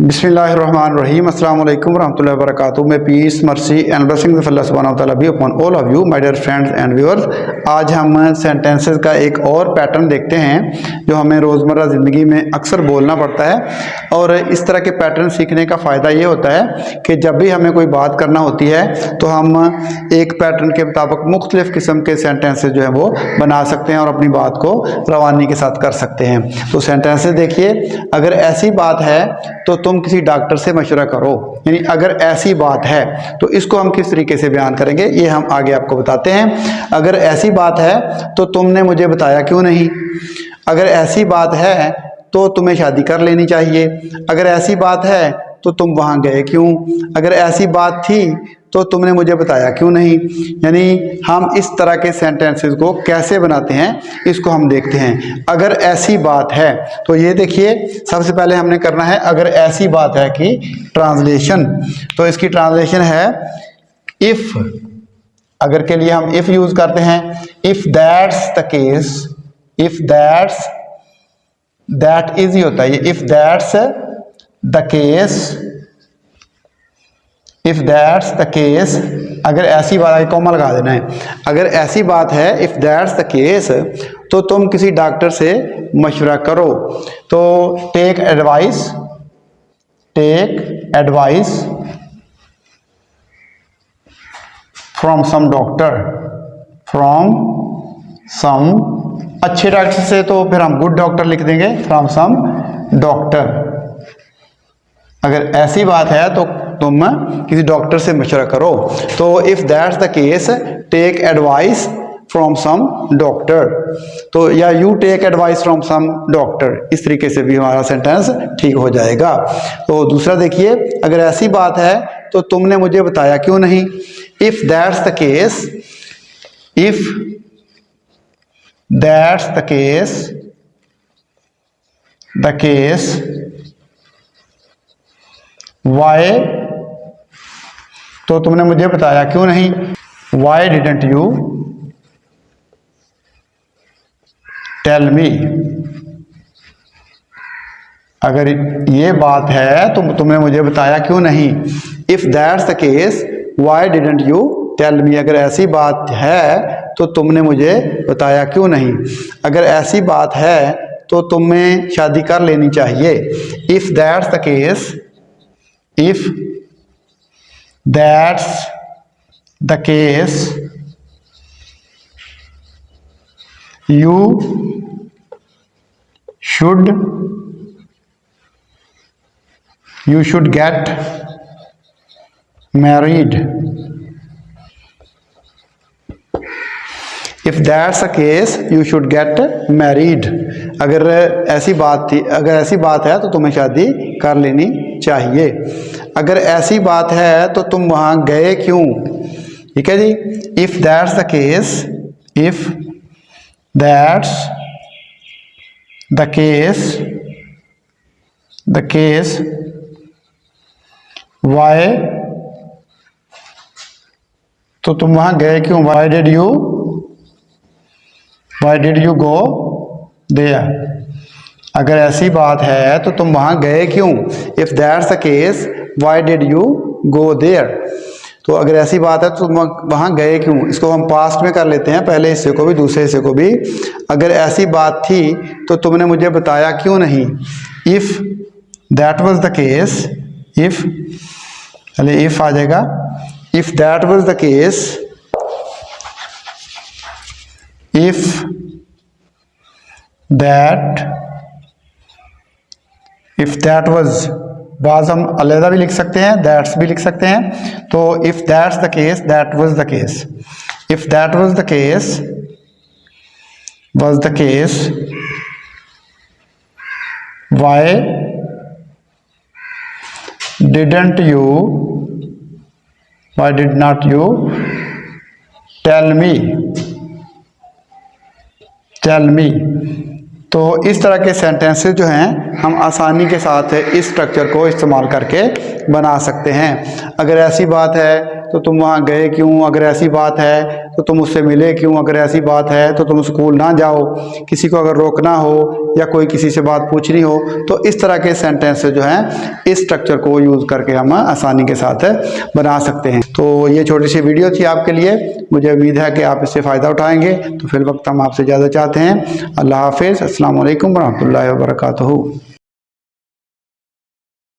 बिस्मिल्लाहिर्रहमानिर्रहीम अस्सलाम वालेकुम रहमतुल्लाहि व बरकातुहू। May peace mercy and blessings of अल्लाह सुब्हानहू व तआला be upon all of you my dear friends and viewers. आज हम सेंटेंसेस का एक और पैटर्न देखते हैं जो हमें रोज़मर्रा ज़िंदगी में अक्सर बोलना पड़ता है। और इस तरह के पैटर्न सीखने का फ़ायदा ये होता है कि जब भी हमें कोई बात करना होती है तो हम एक पैटर्न के मुताबिक मुख्तलिफ़ किस्म के सेंटेंसेस जो है वो बना सकते हैं और अपनी बात को रवानी के साथ कर सकते हैं। तो सेंटेंसेस देखिए, अगर ऐसी बात है तो तुम किसी डॉक्टर से मशवरा करो, यानी अगर ऐसी बात है तो इसको हम किस तरीके से बयान करेंगे ये हम आगे आपको बताते हैं। अगर ऐसी बात है तो तुमने मुझे बताया क्यों नहीं। अगर ऐसी बात है तो तुम्हें शादी कर लेनी चाहिए। अगर ऐसी बात है तो तुम वहाँ गए क्यों। अगर ऐसी बात थी तो तुमने मुझे बताया क्यों नहीं। यानी हम इस तरह के सेंटेंसेस को कैसे बनाते हैं इसको हम देखते हैं। अगर ऐसी बात है तो ये देखिए, सबसे पहले हमने करना है अगर ऐसी बात है कि ट्रांसलेशन। तो इसकी ट्रांसलेशन है इफ़। अगर के लिए हम इफ़ यूज़ करते हैं। If that's the case, if that's, that is he होता है ये। If that's the case, if that's the case, अगर ऐसी बात है, कॉमा लगा देना है। अगर ऐसी बात है इफ़ दैट्स द केस तो तुम किसी डॉक्टर से मशवरा करो। तो take advice, take advice from some doctor, from some, अच्छे डॉक्टर से तो फिर हम गुड डॉक्टर लिख देंगे, फ्रॉम सम डॉक्टर। अगर ऐसी बात है तो तुम किसी डॉक्टर से मशवरा करो। तो if that's the case take advice from some doctor, तो या you take advice from some doctor, इस तरीके से भी हमारा सेंटेंस ठीक हो जाएगा। तो दूसरा देखिए, अगर ऐसी बात है तो तुमने मुझे बताया क्यों नहीं। If that's the case, if that's the case, the case, why, तो तुमने मुझे बताया क्यों नहीं। Why didn't you tell me. अगर ये बात है तो तुमने मुझे बताया क्यों नहीं। If that's the case why didn't you tell me. अगर ऐसी बात है तो तुमने मुझे बताया क्यों नहीं। अगर ऐसी बात है तो तुम्हें शादी कर लेनी चाहिए। If that's the case, if that's the case you should get married. If that's the case you should get married. अगर ऐसी बात थी, अगर ऐसी बात है तो तुम्हें शादी कर लेनी चाहिए। अगर ऐसी बात है तो तुम वहाँ गए क्यों। ठीक है जी। If that's the case, if that's the case, the case, why, तो तुम वहां गए क्यों। why did you go there। अगर ऐसी बात है तो तुम वहां गए क्यों। if that's the case why did you go there। तो अगर ऐसी बात है तो तुम वहाँ गए क्यों। इसको हम पास्ट में कर लेते हैं, पहले हिस्से को भी दूसरे हिस्से को भी। अगर ऐसी बात थी तो तुमने मुझे बताया क्यों नहीं। If that was the case, if, चलिए इफ़ आ जाएगा। If that was the case, if that was, बाज़ हम अलहदा भी लिख सकते हैं, दैट्स भी लिख सकते हैं। तो if that's the case, that was the case. If that was the case, why didn't you, why did not you tell me. तो इस तरह के सेंटेंसेस जो हैं हम आसानी के साथ इस स्ट्रक्चर को इस्तेमाल करके बना सकते हैं। अगर ऐसी बात है तो तुम वहाँ गए क्यों। अगर ऐसी बात है तो तुम उससे मिले क्यों, अगर ऐसी बात है तो तुम स्कूल ना जाओ, किसी को अगर रोकना हो या कोई किसी से बात पूछनी हो, तो इस तरह के सेंटेंस जो हैं इस स्ट्रक्चर को यूज़ करके हम आसानी के साथ बना सकते हैं। तो ये छोटी सी वीडियो थी आपके लिए, मुझे उम्मीद है कि आप इससे फ़ायदा उठाएंगे। तो फिर वक्त हम आपसे ज़्यादा चाहते हैं। अल्लाह हाफिज़, अस्सलाम वालेकुम रहमतुल्लाहि व बरकातहू।